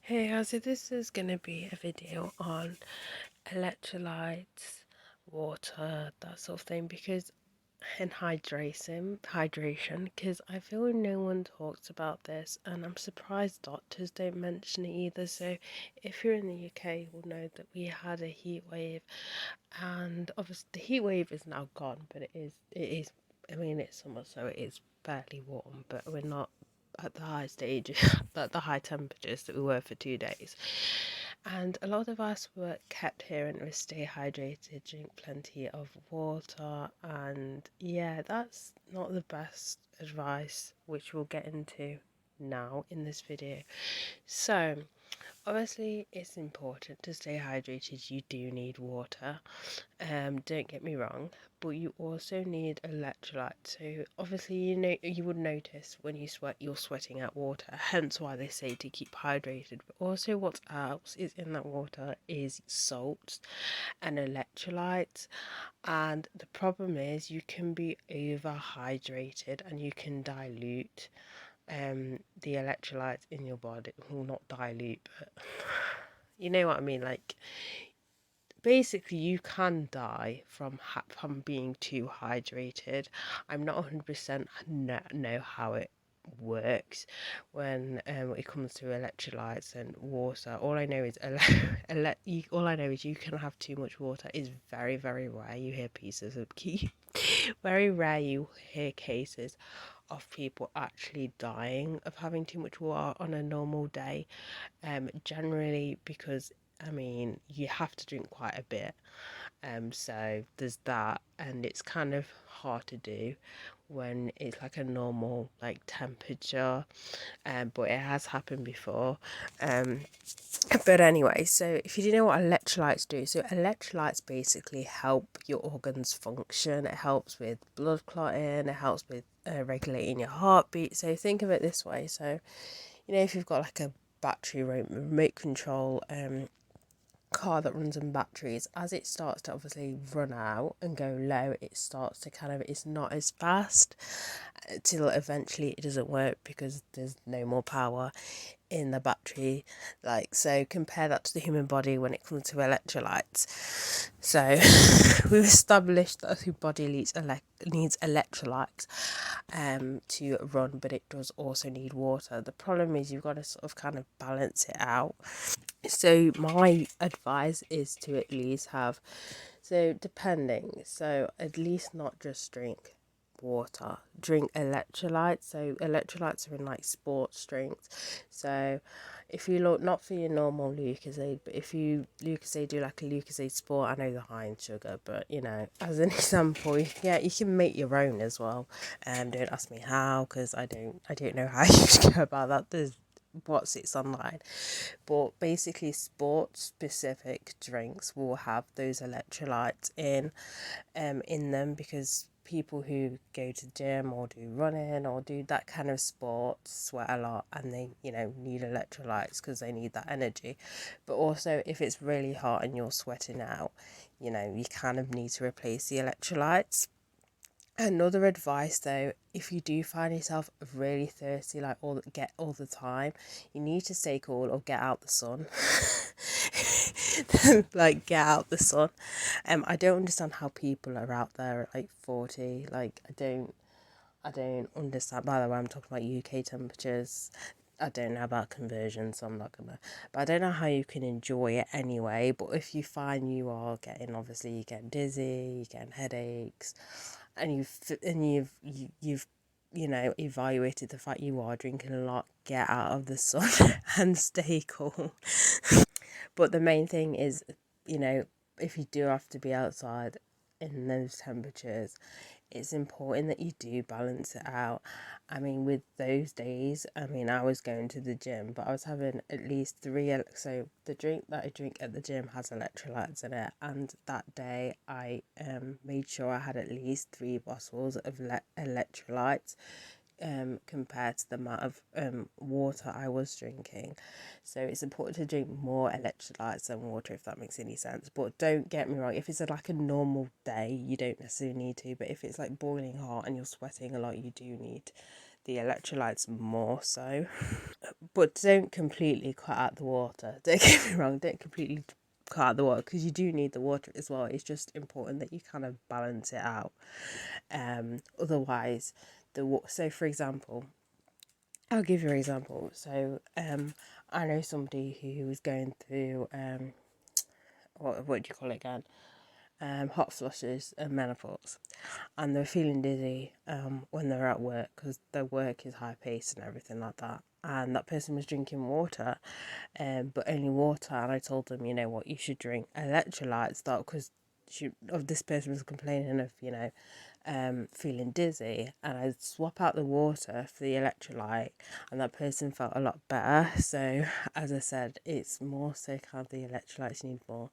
Hey guys, so this is going to be a video on electrolytes, water, that sort of thing, and hydration, because I feel no one talks about this, and I'm surprised doctors don't mention it either. So if you're in the UK, you'll know that we had a heat wave, and obviously the heat wave is now gone, but it is, I mean, it's summer, so it is fairly warm, but we're not at the high stage, at the high temperatures that we were for 2 days. And a lot of us were kept here and we stay hydrated, drink plenty of water, and yeah, that's not the best advice, which we'll get into now in this video. So, obviously, it's important to stay hydrated. You do need water. Don't get me wrong, but you also need electrolytes. So obviously, you would notice when you sweat, you're sweating out water. Hence why they say to keep hydrated. But also, what else is in that water is salts and electrolytes. And the problem is, you can be overhydrated and you can dilute the electrolytes in your body. Well, not dilute, but you know what I mean. Like, basically, you can die from being too hydrated. I'm not 100% know how it works when it comes to electrolytes and water. All I know is all I know is you can have too much water. It's very, very rare you hear pieces of key. Very rare you hear cases of people actually dying of having too much water on a normal day. Generally because, I mean, you have to drink quite a bit. So there's that, and it's kind of hard to do when it's like a normal like temperature. But it has happened before. Um, but anyway, so if you do know what electrolytes do, so electrolytes basically help your organs function. It helps with blood clotting. It helps with regulating your heartbeat. So think of it this way. So if you've got like a battery remote control car that runs on batteries, as it starts to obviously run out and go low, it starts to kind of, it's not as fast till eventually it doesn't work because there's no more power in the battery. Like, so compare that to the human body when it comes to electrolytes. So we've established that the body needs electrolytes to run, but it does also need water. The problem is you've got to sort of kind of balance it out. So my advice is to at least have, so depending, so at least not just drink water, drink electrolytes. So electrolytes are in like sports drinks. So if you look, not for your normal Lucozade, but if you Lucozade, do like a Lucozade Sport, I know they're high in sugar, but as an example, yeah, you can make your own as well. Don't ask me how, because I don't know how you go about that. There's what sits online, but basically sports specific drinks will have those electrolytes in them, because people who go to the gym or do running or do that kind of sport sweat a lot, and they need electrolytes because they need that energy. But also if it's really hot and you're sweating out, you kind of need to replace the electrolytes. Another advice though, if you do find yourself really thirsty like all the time, you need to stay cool or get out the sun. Like, get out the sun. I don't understand how people are out there at like 40. Like, I don't understand. By the way, I'm talking about UK temperatures. I don't know about conversion, so I'm not gonna. But I don't know how you can enjoy it anyway. But if you find you are getting, obviously, you get dizzy, you get headaches, and you've evaluated the fact you are drinking a lot, get out of the sun and stay cool. But the main thing is, if you do have to be outside in those temperatures, it's important that you do balance it out. I mean, with those days, I mean, I was going to the gym, but I was having at least three. So the drink that I drink at the gym has electrolytes in it, and that day I made sure I had at least 3 bottles of electrolytes compared to the amount of water I was drinking. So it's important to drink more electrolytes than water, if that makes any sense. But don't get me wrong, if it's like a normal day, you don't necessarily need to. But if it's like boiling hot and you're sweating a lot, you do need the electrolytes more so. But don't completely cut out the water. Don't get me wrong, don't completely cut out the water, because you do need the water as well. It's just important that you kind of balance it out. Otherwise, so for example, I'll give you an example. So I know somebody who was going through what do you call it again? Hot flushes and menopause, and they're feeling dizzy when they're at work because their work is high paced and everything like that. And that person was drinking water, but only water. And I told them, you know what, you should drink electrolytes, though, because this person was complaining of, feeling dizzy, and I'd swap out the water for the electrolyte, and that person felt a lot better. So, as I said, it's more so kind of the electrolytes you need more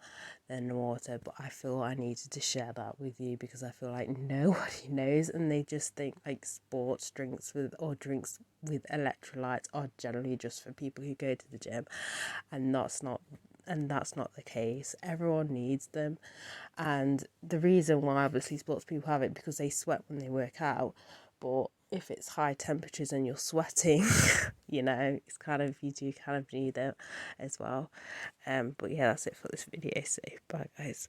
than the water, but I feel I needed to share that with you because I feel like nobody knows, and they just think like sports drinks with or drinks with electrolytes are generally just for people who go to the gym, and that's not the case. Everyone needs them. And the reason why obviously sports people have it because they sweat when they work out. But if it's high temperatures and you're sweating, it's kind of, you do kind of need it as well. But yeah, that's it for this video. So bye guys.